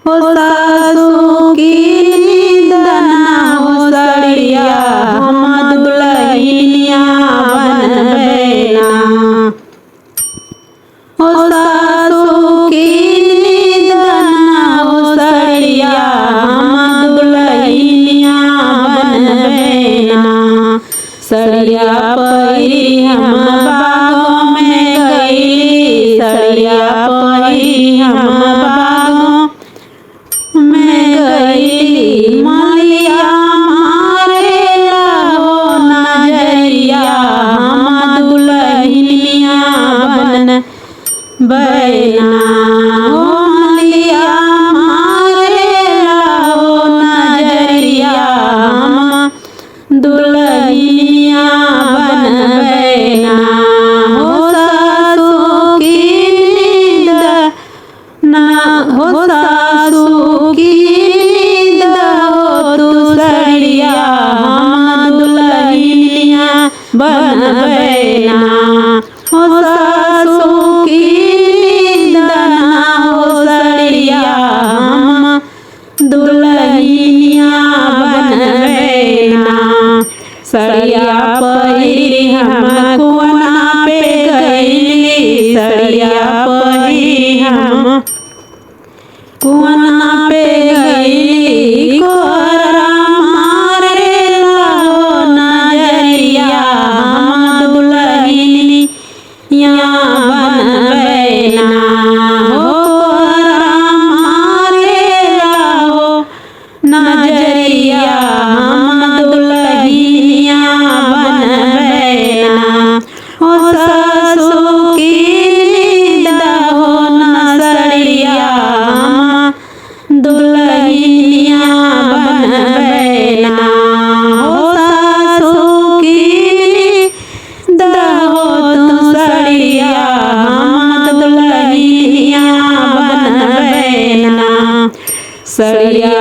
हो सासू की निंदना हो सड़िया हम दुल्हनिया बनबेना। हो सासू की निंदना हो सड़िया हम दुल्हनिया बनबेना। सड़िया पहिरी हम बागों में गईली, सड़िया पहिरी हम बागों में गईली। मलिया मारेला हो नजरिया हम दुल्हनिया बनबेना। हो मलिया मारेला हो नजरिया हम दुल्हनिया बनबेना। हो सासू की निंदना हो सासू की निंदा हो तू सड़िया हम दुल्हनिया बनबेना। हो सासू की निंदना हो सड़िया हम दुल्हनिया बनबेना। सड़िया पहिरी हम कुआं पे गईली, सड़िया पहिरी हम कुआं पे गईली। कोहरा मारेला हो नजरिया हम दुल्हनिया बनबेना। हो कोहरा मारेला हो नजरिया हम दुल्हनिया बनबेना। हो सासू की निंदा हो सड़िया हम दुल्हनिया बनबेना। हो सासू की निंदा हो तू सड़िया हम दुल्हनिया बनबेना। सड़िया